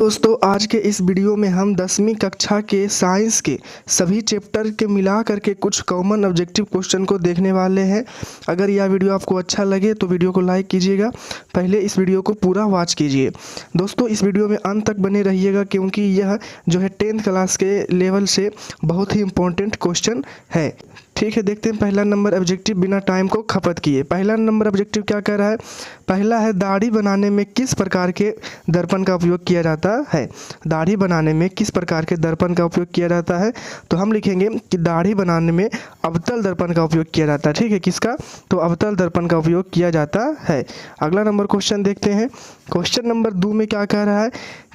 दोस्तों आज के इस वीडियो में हम 10वीं कक्षा के साइंस के सभी चैप्टर के मिला करके कुछ कॉमन ऑब्जेक्टिव क्वेश्चन को देखने वाले हैं। अगर यह वीडियो आपको अच्छा लगे तो वीडियो को लाइक कीजिएगा। पहले इस वीडियो को पूरा वॉच कीजिए। दोस्तों इस वीडियो में अंत तक बने रहिएगा क्योंकि यह जो है 10th क्लास के लेवल से बहुत ही इम्पोर्टेंट क्वेश्चन है। ठीक है, देखते हैं पहला नंबर ऑब्जेक्टिव बिना टाइम को खपत किए। पहला नंबर ऑब्जेक्टिव क्या कह रहा है? पहला है दाढ़ी बनाने में किस प्रकार के दर्पण का उपयोग किया जाता है। दाढ़ी बनाने में किस प्रकार के दर्पण का उपयोग किया जाता है? तो हम लिखेंगे कि दाढ़ी बनाने में अवतल दर्पण का उपयोग किया जाता है। ठीक है, किसका? तो अवतल दर्पण का उपयोग किया जाता है। अगला नंबर क्वेश्चन देखते हैं। क्वेश्चन नंबर 2 में क्या कह रहा है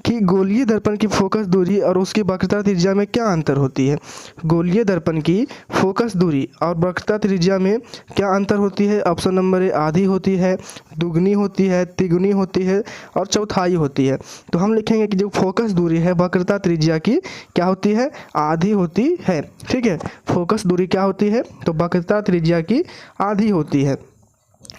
कि गोलीय दर्पण की फोकस दूरी और उसकी वक्रता त्रिज्या में क्या अंतर होती है। गोलीय दर्पण की फोकस दूरी और वक्रता त्रिज्या में क्या अंतर होती है? ऑप्शन नंबर ए आधी होती है, दुगनी होती है, तिगुनी होती है और चौथाई होती है। तो हम लिखेंगे कि जो फोकस दूरी है वक्रता त्रिज्या की क्या होती है? आधी होती है। ठीक है, फोकस दूरी क्या होती है? तो वक्रता त्रिज्या की आधी होती है।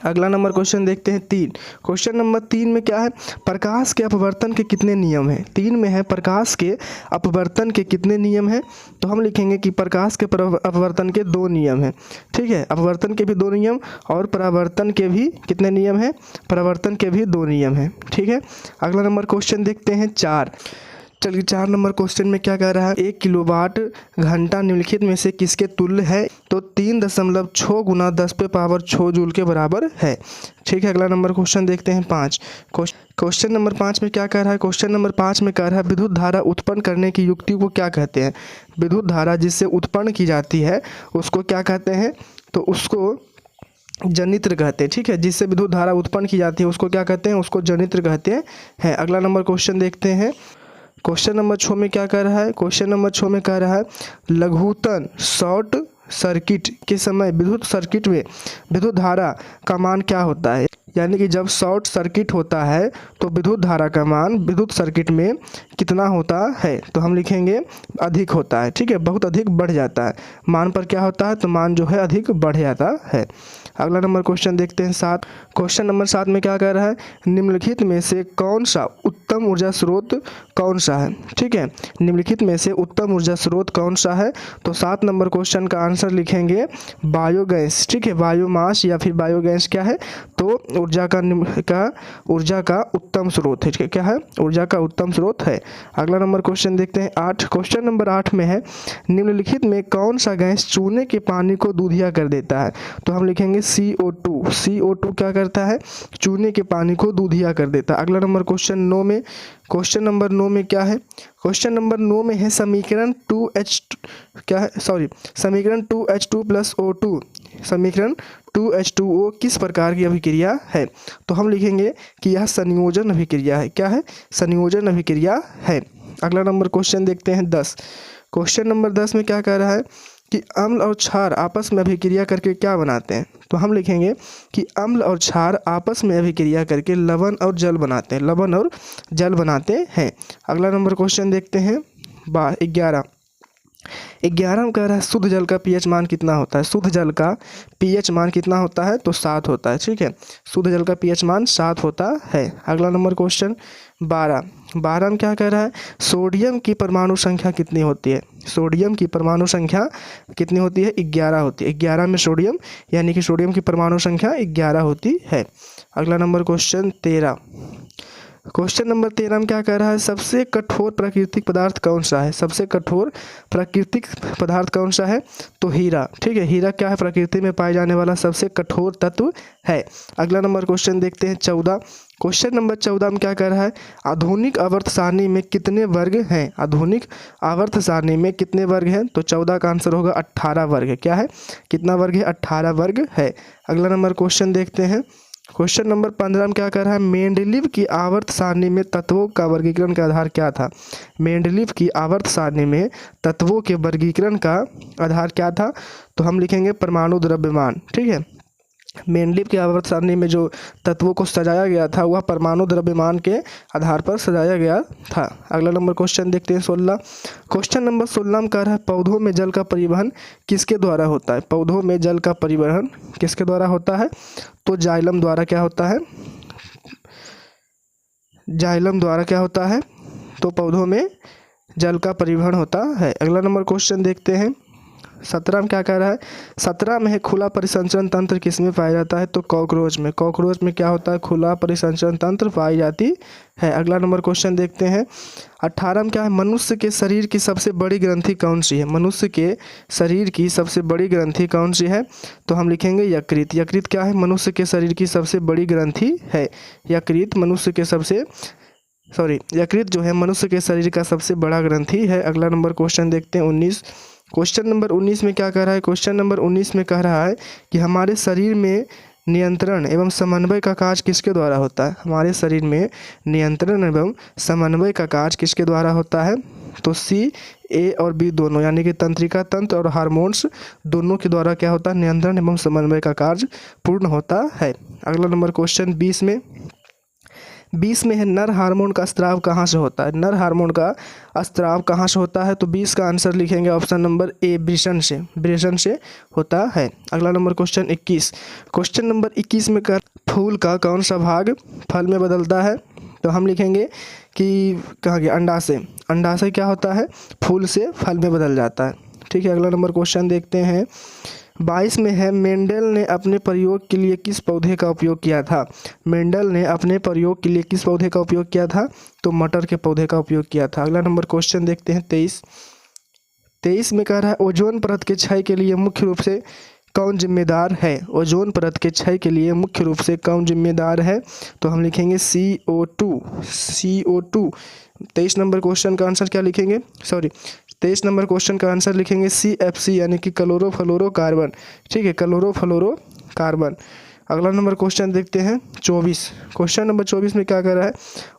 अगला नंबर क्वेश्चन देखते हैं 3। क्वेश्चन नंबर 3 में क्या है? प्रकाश के अपवर्तन के कितने नियम हैं? 3 में है प्रकाश के अपवर्तन के कितने नियम हैं? तो हम लिखेंगे कि प्रकाश के अपवर्तन के 2 नियम हैं। ठीक है, अपवर्तन के भी 2 नियम और परावर्तन के भी कितने नियम हैं? परावर्तन के भी 2 नियम हैं। ठीक है, अगला नंबर क्वेश्चन देखते हैं 4। चलिए 4 नंबर क्वेश्चन में क्या कह रहा है? 1 किलोवाट घंटा निम्नलिखित में से किसके तुल्य है? तो 3.6 गुना 10⁻6 जूल के बराबर है। ठीक है, अगला नंबर क्वेश्चन देखते हैं 5। क्वेश्चन नंबर 5 में क्या कह रहा है? क्वेश्चन नंबर 5 में कह रहा है विद्युत धारा उत्पन्न करने की युक्ति को क्या कहते हैं? विद्युत धारा जिससे उत्पन्न की जाती है उसको क्या कहते हैं? तो उसको जनित्र कहते हैं। ठीक है, जिससे विद्युत धारा उत्पन्न की जाती है उसको क्या कहते हैं? उसको जनित्र कहते हैं। अगला नंबर क्वेश्चन देखते हैं। क्वेश्चन नंबर 6 में क्या कह रहा है? क्वेश्चन नंबर 6 में कह रहा है लघुतम शॉर्ट सर्किट के समय विद्युत सर्किट में विद्युत धारा का मान क्या होता है? यानी कि जब शॉर्ट सर्किट होता है तो विद्युत धारा का मान विद्युत सर्किट में कितना होता है? तो हम लिखेंगे अधिक होता है। ठीक है, बहुत अधिक बढ़ जाता है। मान पर क्या होता है? तो मान जो है अधिक बढ़ जाता है। अगला नंबर क्वेश्चन देखते हैं 7। क्वेश्चन नंबर 7 में क्या कह रहा है? निम्नलिखित में से कौन सा उत्तम ऊर्जा स्रोत कौन सा है? ठीक है, निम्नलिखित में से उत्तम ऊर्जा स्रोत कौन सा है? तो 7 नंबर क्वेश्चन का आंसर लिखेंगे बायोगैस। ठीक है, बायोमास या फिर बायोगैस क्या है? तो ऊर्जा का उत्तम स्रोत है। ठीक है, क्या है? ऊर्जा का उत्तम स्रोत है। अगला नंबर क्वेश्चन देखते हैं 8। क्वेश्चन नंबर 8 में है निम्नलिखित में कौन सा गैस चूने के पानी को दूधिया कर देता है? तो हम लिखेंगे CO2। CO2 क्या करता है? चूने के पानी को दूधिया कर देता है। अगला नंबर क्वेश्चन 9 में क्या है? क्वेश्चन नंबर 9 में है समीकरण 2H2 प्लस O2 समीकरण 2H2O किस प्रकार की अभिक्रिया है? तो हम लिखेंगे कि यह संयोजन अभिक्रिया है। क्या है? संयोजन अभिक्रिया है। अगला नंबर क्वेश्चन देखते हैं 10। क्वेश्चन नंबर 10 में क्या कह रहा है कि अम्ल और क्षार आपस में अभिक्रिया करके क्या बनाते हैं? तो हम लिखेंगे कि अम्ल और क्षार आपस में अभिक्रिया करके लवण और जल बनाते हैं। अगला नंबर क्वेश्चन देखते हैं 11 में कह रहा है शुद्ध जल का पीएच मान कितना होता है? शुद्ध जल का पीएच मान कितना होता है? तो 7 होता है। ठीक है, शुद्ध जल का पीएच मान 7 होता है। अगला नंबर क्वेश्चन 12 में क्या कह रहा है? सोडियम की परमाणु संख्या कितनी होती है? सोडियम की परमाणु संख्या कितनी होती है? 11 होती है। 11 में सोडियम यानी कि सोडियम की परमाणु संख्या 11 होती है। अगला नंबर क्वेश्चन 13। क्वेश्चन नंबर 13 में क्या कह रहा है? सबसे कठोर प्राकृतिक पदार्थ कौन सा है? सबसे कठोर प्राकृतिक पदार्थ कौन सा है? तो हीरा। ठीक है, हीरा क्या है? प्रकृति में पाए जाने वाला सबसे कठोर तत्व है। अगला नंबर क्वेश्चन देखते हैं 14। क्वेश्चन नंबर 14 में क्या कह रहा है? आधुनिक आवर्त सारणी में कितने वर्ग हैं? आधुनिक आवर्त सारणी में कितने वर्ग हैं? तो 14 का आंसर होगा 18 वर्ग। क्या है? कितना वर्ग है? 18 वर्ग है। अगला नंबर क्वेश्चन देखते हैं। क्वेश्चन नंबर 15 में क्या कह रहा है? मेंडलीव की आवर्त सारणी में तत्वों का वर्गीकरण का आधार क्या था? मेंडलीव की आवर्त सारणी में तत्वों के वर्गीकरण का आधार क्या था? तो हम लिखेंगे परमाणु द्रव्यमान। ठीक है, मेंडलीव की आवर्त सारणी में जो तत्वों को सजाया गया था वह परमाणु द्रव्यमान के आधार पर सजाया गया था। अगला नंबर क्वेश्चन देखते हैं 16। क्वेश्चन नंबर 16 में कह रहा है पौधों में जल का परिवहन किसके द्वारा होता है? पौधों में जल का परिवहन किसके द्वारा होता है? तो जाइलम द्वारा क्या होता है? जाइलम द्वारा क्या होता है? तो पौधों में जल का परिवहन होता है। अगला नंबर क्वेश्चन देखते हैं। 17 में क्या कह रहा है? 17 में है खुला परिसंचरण तंत्र किस में पाया जाता है? तो कॉकरोच में। कॉकरोच में क्या होता है? खुला परिसंचरण तंत्र पाई जाती है। अगला नंबर क्वेश्चन देखते हैं। 18 में क्या है? मनुष्य के शरीर की सबसे बड़ी ग्रंथि कौन सी है? मनुष्य के शरीर की सबसे बड़ी ग्रंथि कौन सी है? तो हम लिखेंगे यकृत। यकृत क्या है? मनुष्य के शरीर की सबसे बड़ी ग्रंथि है। यकृत मनुष्य के यकृत जो है मनुष्य के शरीर का सबसे बड़ा ग्रंथि है। अगला नंबर क्वेश्चन देखते हैं 19। क्वेश्चन नंबर 19 में क्या कह रहा है? क्वेश्चन नंबर 19 में कह रहा है कि हमारे शरीर में नियंत्रण एवं समन्वय का कार्य किसके द्वारा होता है? हमारे शरीर में नियंत्रण एवं समन्वय का कार्य किसके द्वारा होता है? तो सी, ए और बी दोनों, यानी कि तंत्रिका तंत्र और हार्मोन्स दोनों के द्वारा क्या होता है? नियंत्रण एवं समन्वय का कार्य पूर्ण होता है। अगला नंबर क्वेश्चन 20 में है नर हार्मोन का स्त्राव कहाँ से होता है? नर हार्मोन का स्त्राव कहाँ से होता है? तो 20 का आंसर लिखेंगे ऑप्शन नंबर ए, वृषण से। वृषण से होता है। अगला नंबर क्वेश्चन 21। क्वेश्चन नंबर 21 में कर फूल का कौन सा भाग फल में बदलता है? तो हम लिखेंगे कि कहाँ गया? अंडाशय। अंडाशय क्या होता है? फूल से फल में बदल जाता है। ठीक है। अगला नंबर क्वेश्चन देखते हैं। 22 में है मेंडल ने अपने प्रयोग के लिए किस पौधे का उपयोग किया था? मेंडल ने अपने प्रयोग के लिए किस पौधे का उपयोग किया था? तो मटर के पौधे का उपयोग किया था। अगला नंबर क्वेश्चन देखते हैं 23 में कह रहा है ओजोन परत के क्षय के लिए मुख्य रूप से कौन जिम्मेदार है? ओजोन परत के क्षय के लिए मुख्य रूप से कौन जिम्मेदार है? तो हम लिखेंगे CO2। 23 नंबर क्वेश्चन का आंसर क्या लिखेंगे? 23 नंबर क्वेश्चन का आंसर लिखेंगे CFC, यानी कि क्लोरोफ्लोरोकार्बन। ठीक है, क्लोरोफ्लोरोकार्बन। अगला नंबर क्वेश्चन देखते हैं 24। क्वेश्चन नंबर 24 में क्या कर रहा है?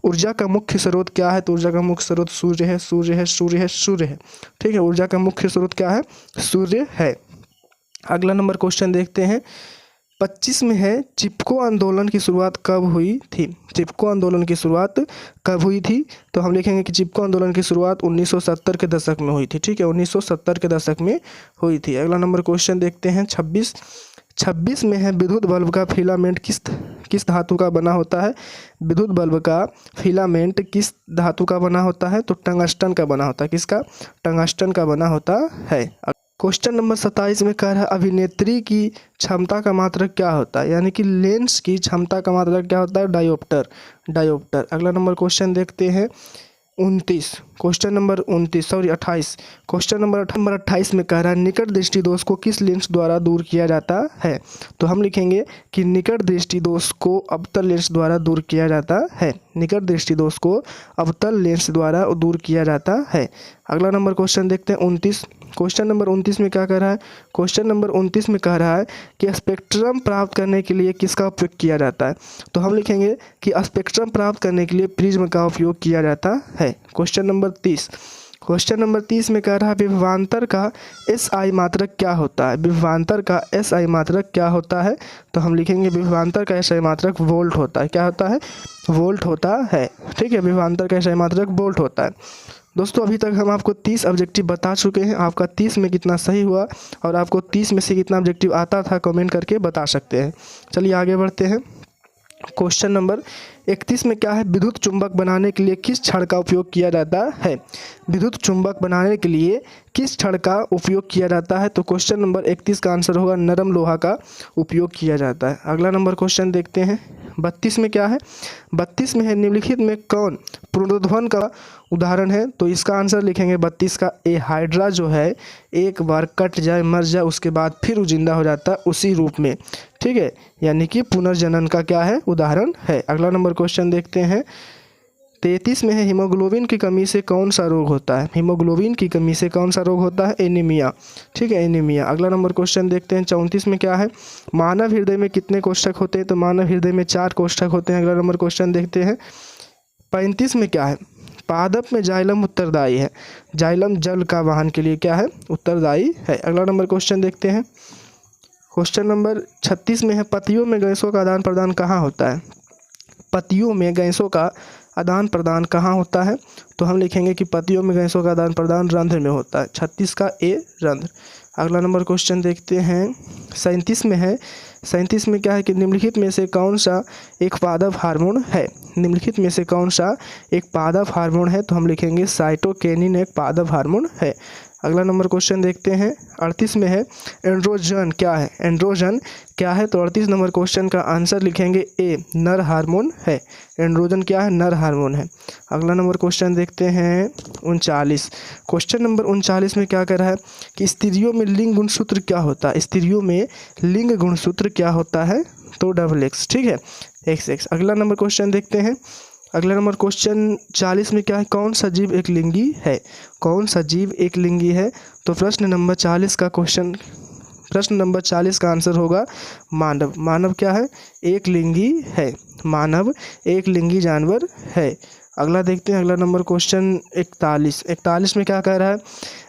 ऊर्जा का मुख्य स्रोत क्या है? तो ऊर्जा का मुख्य स्रोत सूर्य है। ठीक है, ऊर्जा का मुख्य स्रोत क्या है? सूर्य है। अगला नंबर क्वेश्चन देखते हैं 25 में है चिपको आंदोलन की शुरुआत कब हुई थी? चिपको आंदोलन की शुरुआत कब हुई थी? तो हम लिखेंगे कि चिपको आंदोलन की शुरुआत 1970 के दशक में हुई थी। ठीक है, 1970 के दशक में हुई थी। अगला नंबर क्वेश्चन देखते हैं 26 में है विद्युत बल्ब का फिलामेंट किस धातु का बना होता है? विद्युत बल्ब का फिलामेंट किस धातु का बना होता है? तो टंगस्टन का बना होता है। किसका? टंगस्टन का बना होता है। क्वेश्चन नंबर 27 में कह रहा है अभिनेत्री की क्षमता का मात्रक क्या होता है? यानी कि लेंस की क्षमता का मात्रक क्या होता है? डायोप्टर। अगला नंबर क्वेश्चन देखते हैं 29। Question number 28। क्वेश्चन नंबर 28 में कह रहा है निकट दृष्टि दोष को किस लेंस द्वारा दूर किया जाता है? तो हम लिखेंगे कि निकट दृष्टि दोष को अवतल लेंस द्वारा दूर किया जाता है। निकट दृष्टि दोष को अवतल लेंस द्वारा दूर किया जाता है। अगला नंबर क्वेश्चन देखते हैं 29। क्वेश्चन नंबर 29 में क्या कह रहा है? क्वेश्चन नंबर 29 में कह रहा है कि स्पेक्ट्रम प्राप्त करने के लिए किसका उपयोग किया जाता है? तो हम लिखेंगे कि स्पेक्ट्रम प्राप्त करने के लिए प्रिज्म का उपयोग किया जाता है। Question number 30। क्वेश्चन नंबर 30 में कह रहा है विभवांतर का SI मात्रक क्या होता है? विभवांतर का SI मात्रक क्या होता है? तो हम लिखेंगे विभवांतर का SI मात्रक वोल्ट होता है। क्या होता है? वोल्ट होता है। ठीक है, विभवांतर का SI मात्रक वोल्ट होता है। दोस्तों, अभी तक हम आपको 30 ऑब्जेक्टिव बता चुके हैं। आपका 30 में कितना सही हुआ और आपको 30 में से कितना ऑब्जेक्टिव आता था कमेंट करके बता सकते हैं। चलिए आगे बढ़ते हैं। क्वेश्चन नंबर 31 में क्या है? विद्युत चुंबक बनाने के लिए किस छड़ का उपयोग किया जाता है? विद्युत चुंबक बनाने के लिए किस छड़ का उपयोग किया जाता है? तो क्वेश्चन नंबर 31 का आंसर होगा नरम लोहा का उपयोग किया जाता है। अगला नंबर क्वेश्चन देखते हैं 32 में क्या है? 32 में है निम्नलिखित में कौन पुनरुत्थान का उदाहरण है? तो इसका आंसर लिखेंगे 32 का ए, हाइड्रा जो है एक बार कट जाए, मर जाए, उसके बाद फिर जिंदा हो जाता है उसी रूप में। ठीक है, यानी कि पुनर्जनन का क्या है? उदाहरण है। अगला नंबर क्वेश्चन देखते हैं 33 में है हीमोग्लोबिन की कमी से कौन सा रोग होता है? हीमोग्लोबिन की कमी से कौन सा रोग होता है? एनीमिया। ठीक है, एनीमिया। अगला नंबर क्वेश्चन देखते हैं 34 में क्या है? मानव हृदय में कितने कोष्ठक होते हैं? तो मानव हृदय में 4 कोष्ठक होते हैं। अगला नंबर क्वेश्चन देखते हैं 35 में क्या है? पादप में जाइलम उत्तरदायी है। जाइलम जल का वाहन के लिए क्या है? उत्तरदायी है। अगला नंबर क्वेश्चन देखते हैं क्वेश्चन नंबर 36 में है पतियों में गैसों का आदान प्रदान कहाँ होता है? पतियों में गैसों का आदान प्रदान कहाँ होता है? तो हम लिखेंगे कि पतियों में गैसों का आदान प्रदान रंध्र में होता है। 36 का ए, रंध्र। अगला नंबर क्वेश्चन देखते हैं 37 में है 37 में क्या है कि निम्नलिखित में से कौन सा एक पादप हार्मोन है। निम्नलिखित में से कौन सा एक पादप हार्मोन है, तो हम लिखेंगे साइटोकिनिन एक पादप हार्मोन है। अगला नंबर क्वेश्चन देखते हैं। 38 में है एंड्रोजन क्या है। एंड्रोजन क्या है, तो 38 नंबर क्वेश्चन का आंसर लिखेंगे ए, नर हार्मोन है। एंड्रोजन क्या है, नर हार्मोन है। अगला नंबर क्वेश्चन देखते हैं 39। क्वेश्चन नंबर 39 में क्या कर रहा है कि स्त्रियों में लिंग गुणसूत्र क्या होता है। स्त्रियों में लिंग गुणसूत्र क्या होता है, तो XX, ठीक है, XX। अगला नंबर क्वेश्चन देखते हैं। अगला नंबर क्वेश्चन 40 में क्या है, कौन सा जीव एक लिंगी है। कौन सा जीव एक लिंगी है, तो प्रश्न नंबर 40 का आंसर होगा मानव। मानव क्या है, एक लिंगी है। मानव एक लिंगी जानवर है। अगला देखते हैं। अगला नंबर क्वेश्चन 41 में क्या कह रहा है,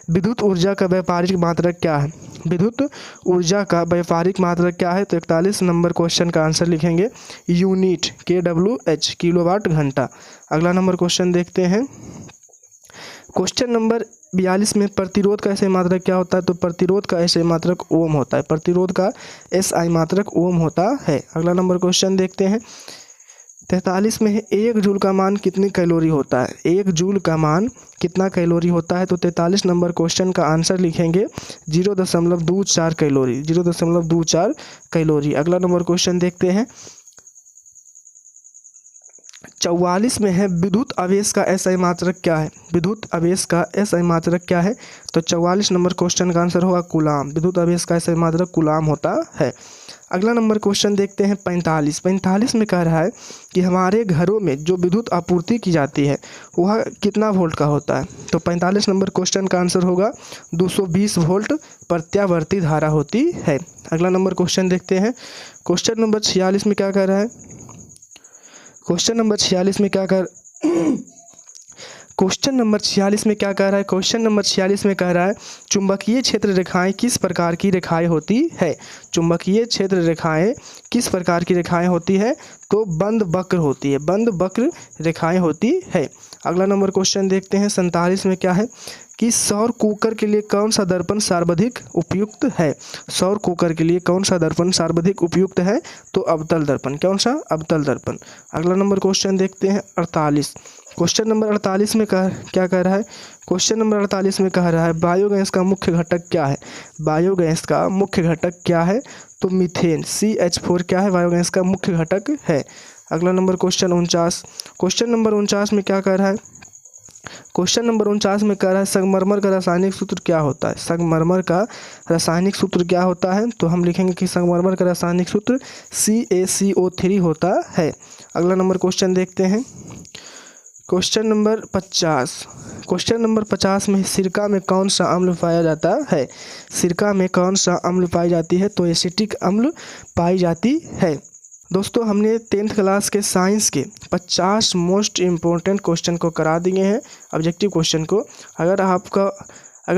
विद्युत ऊर्जा का व्यापारिक मात्रक क्या है। विद्युत ऊर्जा का व्यापारिक मात्रक क्या है, तो 41 नंबर क्वेश्चन का आंसर लिखेंगे यूनिट, KWH, किलोवाट घंटा। अगला नंबर क्वेश्चन देखते हैं। क्वेश्चन नंबर 42 में प्रतिरोध का SI मात्रक क्या होता है, तो प्रतिरोध का SI मात्रक ओम होता है। प्रतिरोध का SI मात्रक ओम होता है। अगला नंबर क्वेश्चन देखते हैं। 43 में है 1 जूल का मान कितनी कैलोरी होता है। 1 जूल का मान कितना कैलोरी होता है, तो 43 नंबर क्वेश्चन का आंसर लिखेंगे 0.24 कैलोरी, 0.24 कैलोरी। अगला नंबर क्वेश्चन देखते हैं। 44 में है विद्युत आवेश का SI मात्रक क्या है। विद्युत आवेश का SI मात्रक क्या है, तो 44 नंबर क्वेश्चन का आंसर होगा कूलाम। विद्युत आवेश का SI मात्रक कूलाम होता है। अगला नंबर क्वेश्चन देखते हैं 45 में कह रहा है कि हमारे घरों में जो विद्युत आपूर्ति की जाती है वह कितना वोल्ट का होता है, तो 45 नंबर क्वेश्चन का आंसर होगा 220 वोल्ट प्रत्यावर्ती धारा होती है। अगला नंबर क्वेश्चन देखते हैं। क्वेश्चन नंबर 46 में क्या कह रहा है। क्वेश्चन नंबर 46 में क्या कह रहा है। क्वेश्चन नंबर 46 में कह रहा है चुंबकीय क्षेत्र रेखाएं किस प्रकार की रेखाएं होती है। चुंबकीय क्षेत्र रेखाएं किस प्रकार की रेखाएं होती है, तो बंद वक्र होती है। बंद वक्र रेखाएं होती है। अगला नंबर क्वेश्चन देखते हैं। 47 में क्या है कि सौर कुकर के लिए कौन सा दर्पण सर्वाधिक उपयुक्त है। सौर कुकर के लिए कौन सा दर्पण सर्वाधिक उपयुक्त है, तो अवतल दर्पण। कौन सा, अवतल दर्पण। अगला नंबर क्वेश्चन देखते हैं 48। क्वेश्चन नंबर 48 में क्या कह रहा है। क्वेश्चन नंबर 48 में कह रहा है बायोगैस का मुख्य घटक क्या है। बायोगैस का मुख्य घटक क्या है, तो मीथेन, CH4 क्या है, बायोगैस का मुख्य घटक है। अगला नंबर क्वेश्चन 49। क्वेश्चन नंबर 49 में क्या कह रहा है। क्वेश्चन नंबर 49 में कह रहा है संगमरमर का रासायनिक सूत्र क्या होता है। संगमरमर का रासायनिक सूत्र क्या होता है, तो हम लिखेंगे कि संगमरमर का रासायनिक सूत्र CaCO3 होता है। अगला नंबर क्वेश्चन देखते हैं। Question number 50। क्वेश्चन नंबर 50 में सिरका में कौन सा अम्ल पाया जाता है। सिरका में कौन सा अम्ल पाई जाती है, तो एसिटिक अम्ल पाई जाती है। दोस्तों हमने 10th क्लास के साइंस के 50 मोस्ट इम्पोर्टेंट क्वेश्चन को करा दिए हैं, ऑब्जेक्टिव क्वेश्चन को। अगर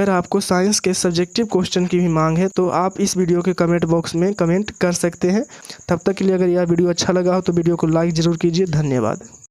आपको साइंस के सब्जेक्टिव क्वेश्चन की भी मांग है तो आप इस वीडियो के कमेंट बॉक्स में कमेंट कर सकते हैं। तब तक के लिए अगर यह वीडियो अच्छा लगा हो तो वीडियो को लाइक ज़रूर कीजिए। धन्यवाद।